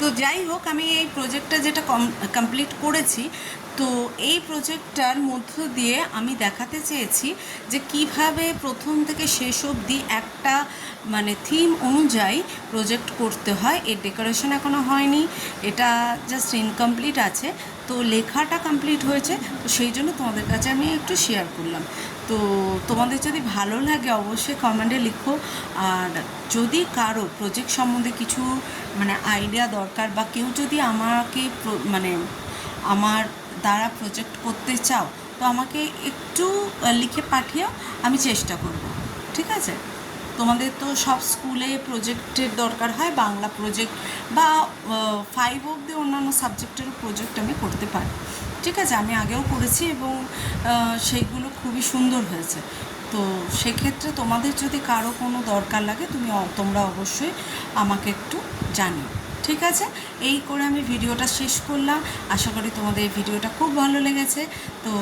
তো যাই হোক, আমি এই প্রজেক্টটা যেটা কমপ্লিট করেছি, তো এই প্রজেক্টটার মধ্য দিয়ে আমি দেখাতে চেয়েছি যে কিভাবে প্রথম থেকে শেষ অবধি একটা মানে থিম অনুযায়ী প্রজেক্ট করতে হয়। এর ডেকোরেশন এখনও হয়নি, এটা জাস্ট ইনকমপ্লিট আছে। তো লেখাটা কমপ্লিট হয়েছে, তো সেই জন্য তোমাদের কাছে আমি একটু শেয়ার করলাম। তো তোমাদের যদি ভালো লাগে অবশ্যই কমেন্টে লিখো। আর যদি কারো প্রজেক্ট সম্বন্ধে কিছু মানে আইডিয়া দরকার, বা কেউ যদি আমাকে মানে আমার দ্বারা প্রজেক্ট করতে চাও, তো আমাকে একটু লিখে পাঠিও, আমি চেষ্টা করব। ঠিক আছে? তোমাদের তো সব স্কুলে প্রজেক্টের দরকার হয়, বাংলা প্রজেক্ট বা 5 অবধি অন্যান্য সাবজেক্টেরও প্রজেক্ট আমি করতে পারি। ঠিক আছে? আমি আগেও করেছি এবং সেইগুলো খুবই সুন্দর হয়েছে। তো সেক্ষেত্রে তোমাদের যদি কারো কোনো দরকার লাগে, তোমরা অবশ্যই আমাকে একটু জানিও। ঠিক আছে? এই করে আমি ভিডিওটা শেষ করলাম। আশা করি তোমাদের এই ভিডিওটা খুব ভালো লেগেছে। তো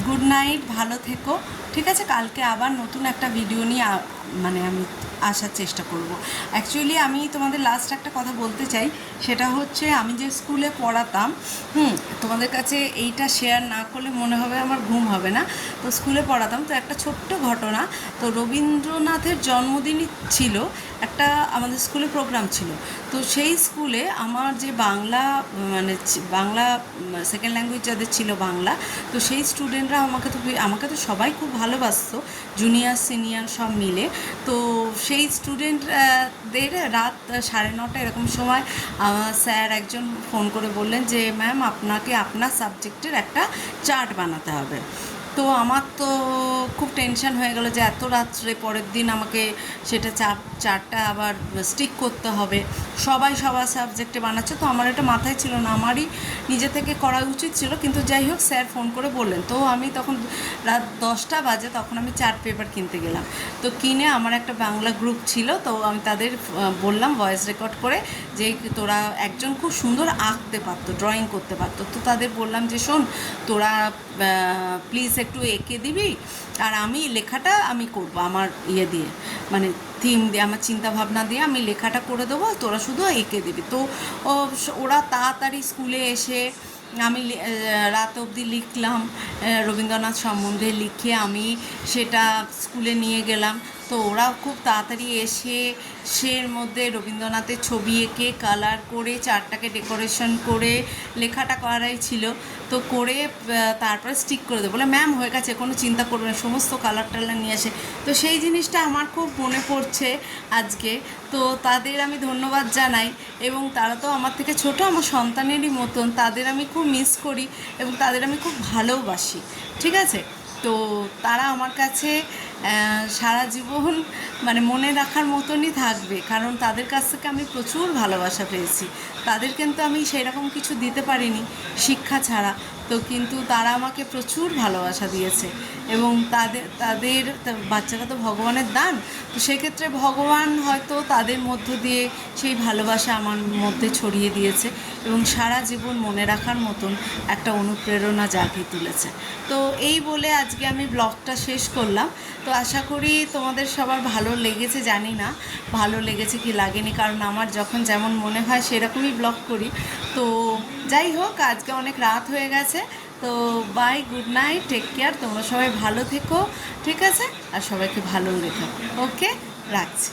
গুড নাইট, ভালো থেকো। ঠিক আছে? কালকে আবার নতুন একটা ভিডিও নিয়ে মানে আমি আসার চেষ্টা করব। অ্যাকচুয়ালি আমি তোমাদের লাস্ট একটা কথা বলতে চাই, সেটা হচ্ছে আমি যে স্কুলে পড়াতাম, তোমাদের কাছে এইটা শেয়ার না করলে মনে হবে আমার ঘুম হবে না। তো স্কুলে পড়াতাম, তো একটা ছোট্ট ঘটনা। তো রবীন্দ্রনাথের জন্মদিনই ছিল, একটা আমাদের স্কুলে প্রোগ্রাম ছিল। তো সেই স্কুলে আমার যে বাংলা মানে বাংলা সেকেন্ড ল্যাঙ্গুয়েজ যাদের ছিল বাংলা, তো সেই স্টুডেন্টরা আমাকে তো সবাই খুব ভালোবাসতো, জুনিয়র সিনিয়র সব মিলে। তো সেই স্টুডেন্টদের রাত 9:30 এরকম সময় স্যার একজন ফোন করে বললেন যে ম্যাম, আপনাকে আপনার সাবজেক্টের একটা চার্ট বানাতে হবে। তো আমার তো খুব টেনশন হয়ে গেল যে এত রাত্রে পরের দিন আমাকে সেটা চার্টটা আবার স্টিক করতে হবে। সবাই সবার সাবজেক্টে বানাচ্ছে, তো আমার এটা মাথায় ছিল না, আমারই নিজে থেকে করা উচিত ছিল। কিন্তু যাই হোক, স্যার ফোন করে বললেন। তো আমি তখন রাত 10টা বাজে, তখন আমি চার্ট পেপার কিনতে গেলাম। তো কিনে আমার একটা বাংলা গ্রুপ ছিল, তো আমি তাদের বললাম ভয়েস রেকর্ড করে যে তোরা, একজন খুব সুন্দর আঁকতে পারতো, ড্রয়িং করতে পারতো, তো তাদের বললাম যে শোন, তোরা প্লিজ একটু এঁকে দিবি, আর আমি লেখাটা আমি করব আমার দিয়ে, মানে থিম দিয়ে, আমার চিন্তা ভাবনা দিয়ে আমি লেখাটা করে দেবো, তোরা শুধু এঁকে দিবি। তো ওরা তাড়াতাড়ি স্কুলে এসে আমি রাত অবধি লিখলাম, রবীন্দ্রনাথ সম্বন্ধে লিখে আমি সেটা স্কুলে নিয়ে গেলাম। তো ওরা খুব তাড়াতাড়ি এসে সের মধ্যে রবীন্দ্রনাথের ছবি এঁকে কালার করে চারটাকে ডেকোরেশন করে লেখাটা করাই ছিল, তো করে তারপরে স্টিক করে দেবো। বলে ম্যাম হয়ে গেছে, কোনো চিন্তা করবে না, সমস্ত কালার টালার নিয়ে আসে। তো সেই জিনিসটা আমার খুব মনে পড়ছে আজকে। তো তাদের আমি ধন্যবাদ জানাই, এবং তারা তো আমার থেকে ছোট, আমার সন্তানেরই মতন, তাদের আমি খুব মিস করি এবং তাদের আমি খুব ভালোবাসি। ঠিক আছে? তো তারা আমার কাছে সারা জীবন মানে মনে রাখার মতনই থাকবে, কারণ তাদের কাছ থেকে আমি প্রচুর ভালোবাসা পেয়েছি। তাদের কিন্তু আমি সেরকম কিছু দিতে পারিনি শিক্ষা ছাড়া, তো কিন্তু তারা আমাকে প্রচুর ভালোবাসা দিয়েছে। এবং তাদের বাচ্চারা তো ভগবানের দান, তো সেক্ষেত্রে ভগবান হয়তো তাদের মধ্য দিয়ে সেই ভালোবাসা আমার মধ্যে ছড়িয়ে দিয়েছে এবং সারা জীবন মনে রাখার মতন একটা অনুপ্রেরণা জাগিয়ে তুলেছে। তো এই বলে আজকে আমি ব্লগটা শেষ করলাম। তো আশা করি তোমাদের সবার ভালো লেগেছে, জানি না ভালো লেগেছে কি লাগেনি, কারণ আমার যখন যেমন মনে হয় সেরকমই ব্লগ করি। তো যাই হোক, আজকে অনেক রাত হয়ে গেছে। তো bye, good night, take care, তোমরা সবাই ভালো থেকো। ঠিক আছে? আর সবাইকে ভালো রেখো। ওকে, রাখছি।